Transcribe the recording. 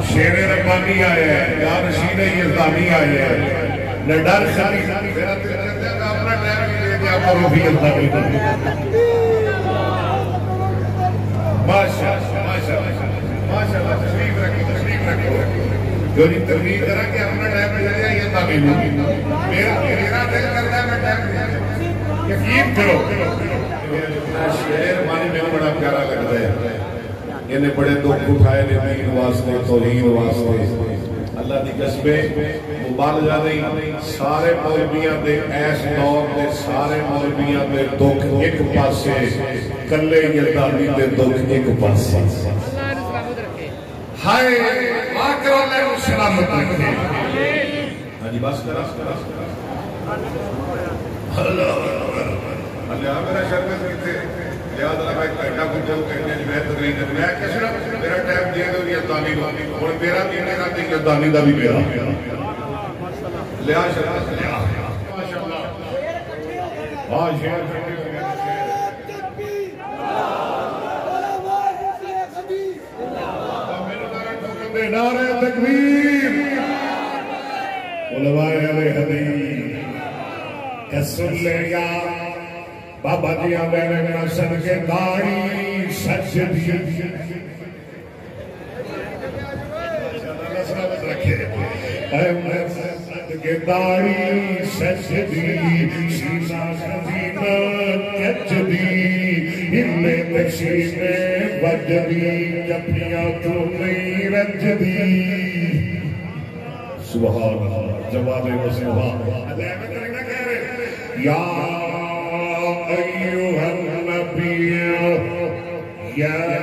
شیر ربانی آیا ہے یا رشید یزدانی آیا ہے نڈر خلی میرا دل کرتا ہے کہ اپنا ٹائم بھی دے دیا کرو بھی یزدانی ماشاءاللہ تشریف رکھو جو جی ترمیم کرا کہ اپنا ٹائم بھی دے دیا یزدانی میرا دل کرتا ہے میں ٹائم بھی یقین کرو شیر مانی میں بڑا پیارا لگتا ہے انہیں بڑے دکھ اٹھائے نے دین واسطے توحید واسطے اللہ دی قسمے مبالغہ نہیں سارے مولویاں دے ایس دور دے سارے مولویاں دے دکھ ایک پاسے کلے یزدانی دے دکھ ایک پاسے ہائے آکر اللہ سلامت رکھے ہاں جی بس کرا اللہ میرا شرمت کیتے یاد رکھا ایک گھنٹہ کچھ جب کہنے میں تقریر کرنے میں کہہ رہا میرا ٹائم دیا تو یزدانی دا اور میرا دینے کا تھی یزدانی دا بھی میرا لیا شرمت لیا ماشاءاللہ نعرہ تکبیر علماء علیہ حدیث کسر لے گا بابا جی میرے میرا سن کے داڑھی سچ دی کے داڑھی سچ دی سینا خزینہ کچ دی ہلے تشیح وج دی جپیاں تو نہیں رج دی سبحان اللہ جواب سبحان یا أيها النبي يا